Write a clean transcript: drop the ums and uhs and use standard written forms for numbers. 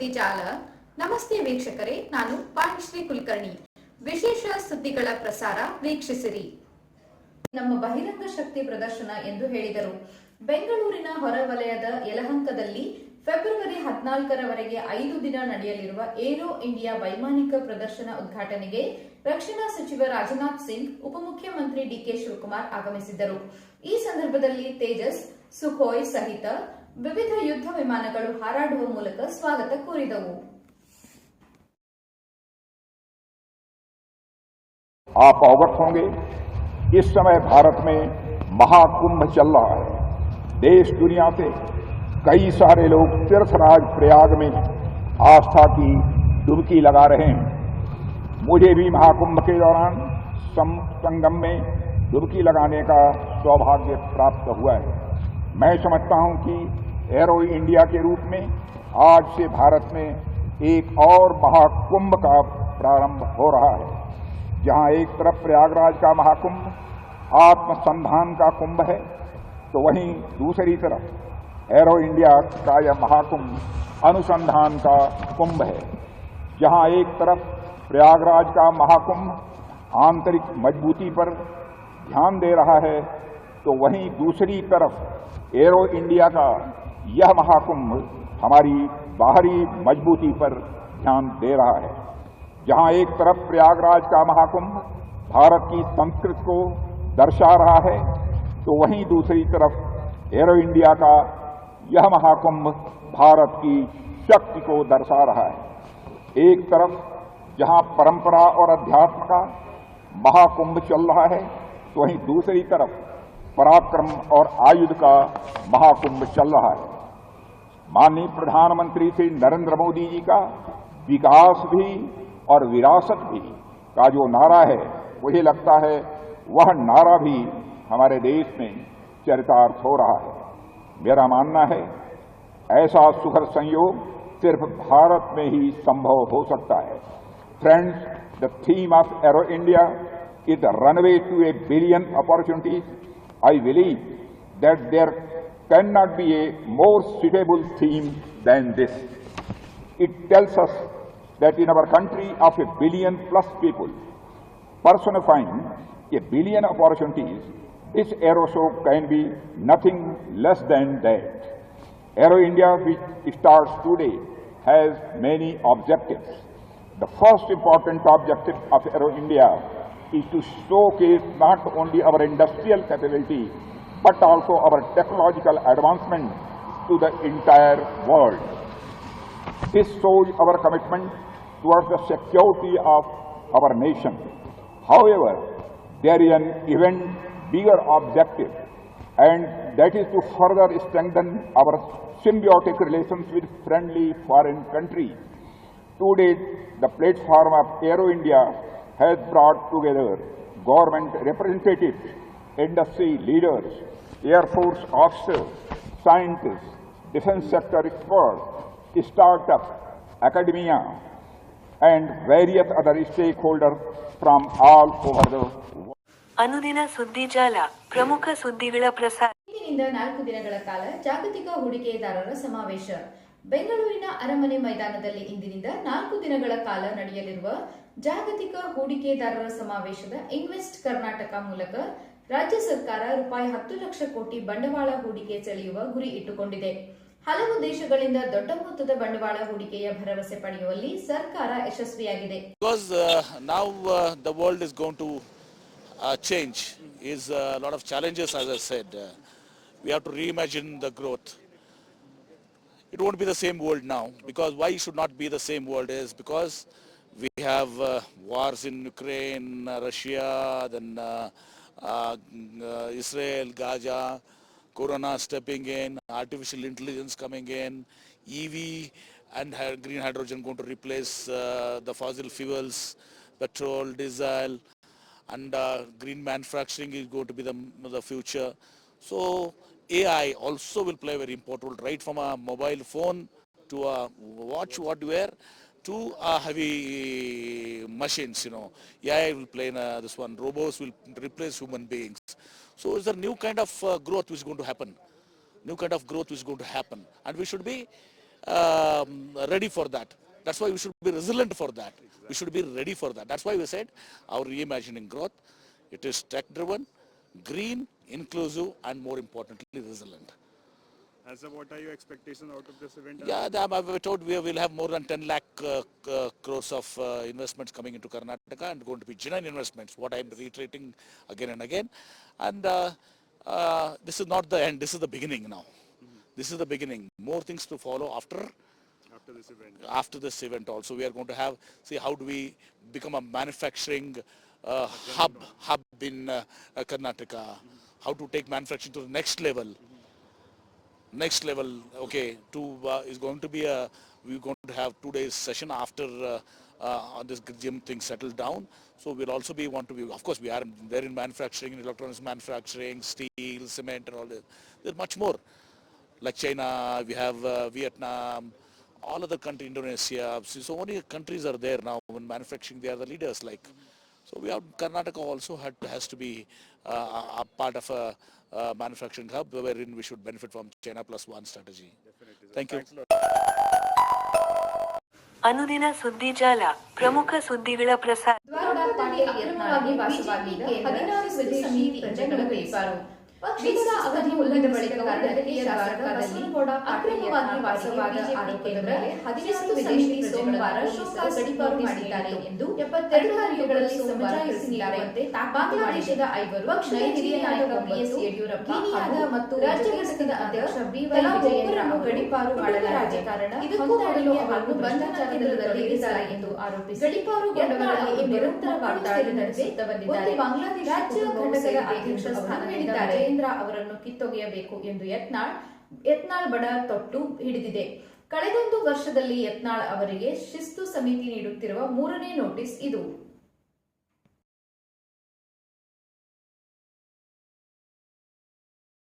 ಸುದ್ದಿ ಜಾಲ. ನಮಸ್ತೆ ವೀಕ್ಷಕರೇ, ನಾನು ಪಾಣಿಶ್ರೀ ಕುಲಕರ್ಣಿ. ವಿಶೇಷ ಸುದ್ದಿಗಳ ಪ್ರಸಾರ ವೀಕ್ಷಿಸಿರಿ. ನಮ್ಮ ಬಹಿರಂಗ ಶಕ್ತಿ ಪ್ರದರ್ಶನ ಎಂದು ಹೇಳಿದರು. ಬೆಂಗಳೂರಿನ ಹೊರವಲಯದ ಯಲಹಂಕದಲ್ಲಿ ಫೆಬ್ರವರಿ 14ರವರೆಗೆ 5 ದಿನ ನಡೆಯಲಿರುವ ಏರೋ ಇಂಡಿಯಾ ವೈಮಾನಿಕ ಪ್ರದರ್ಶನ ಉದ್ಘಾಟನೆಗೆ ರಕ್ಷಣಾ ಸಚಿವ ರಾಜನಾಥ್ ಸಿಂಗ್, ಉಪಮುಖ್ಯಮಂತ್ರಿ ಡಿಕೆ ಶಿವಕುಮಾರ್ ಆಗಮಿಸಿದ್ದರು. ಈ ಸಂದರ್ಭದಲ್ಲಿ ತೇಜಸ್, ಸುಖೋಯ್ ಸಹಿತ ವಿವಿಧ ಯುದ್ಧ ವಿಮಾನಗಳು ಹಾರಾಡುವ ಮೂಲಕ ಸ್ವಾಗತ ಕೋರಿದವು. आप अवगत होंगे, इस समय भारत में महाकुंभ चल रहा है। देश दुनिया से कई सारे लोग तीर्थराज प्रयाग में आस्था की डुबकी लगा रहे हैं। मुझे भी महाकुंभ के दौरान संगम में डुबकी लगाने का सौभाग्य प्राप्त हुआ है। मैं समझता हूं कि एरो इंडिया के रूप में आज से भारत में एक और महाकुंभ का प्रारंभ हो रहा है, जहां एक तरफ प्रयागराज का महाकुंभ आत्मसंधान का कुंभ है, तो वहीं दूसरी तरफ एरो इंडिया का यह महाकुंभ अनुसंधान का कुंभ है। जहां एक तरफ प्रयागराज का महाकुंभ आंतरिक मजबूती पर ध्यान दे रहा है, तो वहीं दूसरी तरफ एरो इंडिया का यह महाकुंभ हमारी बाहरी मजबूती पर ध्यान दे रहा है। जहां एक तरफ प्रयागराज का महाकुंभ भारत की संस्कृति को दर्शा रहा है, तो वहीं दूसरी तरफ एरो इंडिया का यह महाकुंभ भारत की शक्ति को दर्शा रहा है। एक तरफ जहां परंपरा और अध्यात्म का महाकुंभ चल रहा है, तो वहीं दूसरी तरफ पराक्रम और आयुध का महाकुंभ चल रहा है। माननीय प्रधानमंत्री श्री नरेंद्र मोदी जी का विकास भी और विरासत भी का जो नारा है, मुझे लगता है वह नारा भी हमारे देश में चरितार्थ हो रहा है। मेरा मानना है ऐसा सुखद संयोग सिर्फ भारत में ही संभव हो सकता है। Friends, the theme of Aero India is the runway to a billion opportunities. I believe that there cannot be a more suitable theme than this. It tells us that in our country of 1 billion plus people, personifying 1 billion opportunities, this Aero Show can be nothing less than that. Aero India, which starts today, has many objectives. The first important objective of Aero India is to showcase not only our industrial capability, but also our technological advancement to the entire world. This shows our commitment towards the security of our nation. However, there is an even bigger objective, and that is to further strengthen our symbiotic relations with friendly foreign countries. Today, the platform of Aero India has brought together government representatives, industry leaders, Air Force officers, scientists, defense sector experts, startups, academia, and various other stakeholders from all over the world. ಅನುದಿನ ಸುದ್ದಿ ಜಾಲ, ಪ್ರಮುಖ ಸುದ್ದಿಗಳ ಪ್ರಸಾರ. ಇಂದಿನಿಂದ 4 ದಿನಗಳ ಕಾಲ ಜಾಗತಿಕ ಹೂಡಿಕೆದಾರರ ಸಮಾವೇಶ. ಬೆಂಗಳೂರಿನ ಅರಮನೆ ಮೈದಾನದಲ್ಲಿ ಇಂದಿನಿಂದ 4 ದಿನಗಳ ಕಾಲ ನಡೆಯಲಿರುವ ಜಾಗತಿಕ ಹೂಡಿಕೆದಾರರ ಸಮಾವೇಶದ ಇನ್ವೆಸ್ಟ್ ಕರ್ನಾಟಕ ಮೂಲಕ ರಾಜ್ಯ ಸರ್ಕಾರ ರೂಪಾಯಿ 10 ಲಕ್ಷ ಕೋಟಿ ಬಂಡವಾಳ ಹೂಡಿಕೆ ಸೆಳೆಯುವ ಗುರಿ ಇಟ್ಟುಕೊಂಡಿದೆ. ಹಲವು ದೇಶಗಳಿಂದ ದೊಡ್ಡ ಮೊತ್ತದ ಬಂಡವಾಳ ಹೂಡಿಕೆಯ ಭರವಸೆ ಪಡೆಯುವಲ್ಲಿ ಸರ್ಕಾರ ಯಶಸ್ವಿಯಾಗಿದೆ. Because now the world is going to change, is a lot of challenges, as I said. We have to reimagine the growth. It won't be the same world now, because why it should not be the same world is because we have wars in Ukraine, Russia, then Israel, Gaza, Corona stepping in, artificial intelligence coming in, EV and green hydrogen going to replace the fossil fuels, petrol, diesel, and green manufacturing is going to be the future. So AI also will play a very important role, right from a mobile phone to a watch what you wear to heavy machines. AI will play in this one. Robots will replace human beings. So it's a new kind of growth which is going to happen. And we should be ready for that. That's why we should be resilient for that. We should be ready for that. That's why we said our reimagining growth, it is tech-driven, green, inclusive, and more importantly, resilient. As of what are your expectations out of this event? Yeah, we told we will have more than 10 lakh crores of investments coming into Karnataka and going to be genuine investments, what I'm reiterating again and again. And this is not the end, this is the beginning now. This is the beginning. More things to follow after this event. After this event also. We are going to have, see how do we become a manufacturing hub in Karnataka, how to take manufacturing to the next level. Next level, okay, is going to be we're going to have 2 days session after on this gym thing settled down. So we'll also want to be, of course, we are there in manufacturing, in electronics manufacturing, steel, cement, and all that. There's much more. Like China, we have Vietnam, all other countries, Indonesia. So many countries are there now in manufacturing. They are the leaders. Like, so we have Karnataka also has to be a part of a manufacturing hub wherein we should benefit from China Plus One strategy. Definitely. Thank you. Thanks a lot. ಅನುದಿನ ಸುದ್ದಿ ಜಾಲ ಪ್ರಮುಖ ಸುದ್ದಿಗಳ ಪ್ರಸಾರ. ದ್ವಾರಕಾದಲ್ಲಿ ಅಕ್ರಮವಾಗಿ ವಾಸವಾಗಿದ್ದ 16 ವಿದೇಶಿ ಪ್ರಜೆಗಳ ಗಡೀಪಾರು. ಪಕ್ಷದ ಅವಧಿ ಮುಗಿದ ಬಳಿಕ ಕರ್ನಾಟಕೀಯ ದ್ವಾರಕಾದಲ್ಲಿ ಅಕ್ರಮವಾಗಿ ವಾಸವಾದ ಆರೋಪದ ಮೇಲೆ 16 ವಿದೇಶಿ ಸೋಮವಾರ ಗಡೀಪಾರು ಮಾಡಿದ್ದಾರೆ ಎಂದು ಅಧಿಕಾರಿಗಳಲ್ಲಿ ಸಮಜಾಯಿಸಿದ್ದಾರೆ. ಬಾಂಗ್ಲಾದೇಶದ 5 ಪಕ್ಷದ ಹಿರಿಯ ನಾಯಕ ಬಿಎಸ್ ಯಡಿಯೂರಪ್ಪ ಮತ್ತು ರಾಜ್ಯ ಘಟಕದ ಅಧ್ಯಕ್ಷ ಬಿವೈ ವಿಜಯೇಂದ್ರ ಗಡೀಪಾರು ಮಾಡಲಾಗಿದೆ. ಕಾರಣ ಇದಕ್ಕೂ ಮೊದಲು ಅವರು ಬಂಧನ ಕೇಂದ್ರದಲ್ಲಿ ಇರಿದ್ದಾರೆ ಎಂದು ಆರೋಪಿಸಿ ಗಡೀಪಾರುಗೊಂಡವರಲ್ಲಿ ನಿರಂತರ ವಾಗ್ದಾಳಿ ನಡೆಸುತ್ತಾ ಬಂದಿದ್ದಾರೆ. ಬಾಂಗ್ಲಾದೇಶ ರಾಜ್ಯ ಘಟಕದ ಅಧ್ಯಕ್ಷ ಸ್ಥಾನ ನೀಡಿದ್ದಾರೆ. ಅವರನ್ನು ಕಿತ್ತೊಗೆಯಬೇಕು ಎಂದು ಯತ್ನಾಳ್ ಬಡ ತೊಟ್ಟು ಹಿಡಿದಿದೆ. ಕಳೆದೊಂದು ವರ್ಷದಲ್ಲಿ ಯತ್ನಾಳ್ ಅವರಿಗೆ ಶಿಸ್ತು ಸಮಿತಿ ನೀಡುತ್ತಿರುವ 3ನೇ ನೋಟಿಸ್ ಇದು.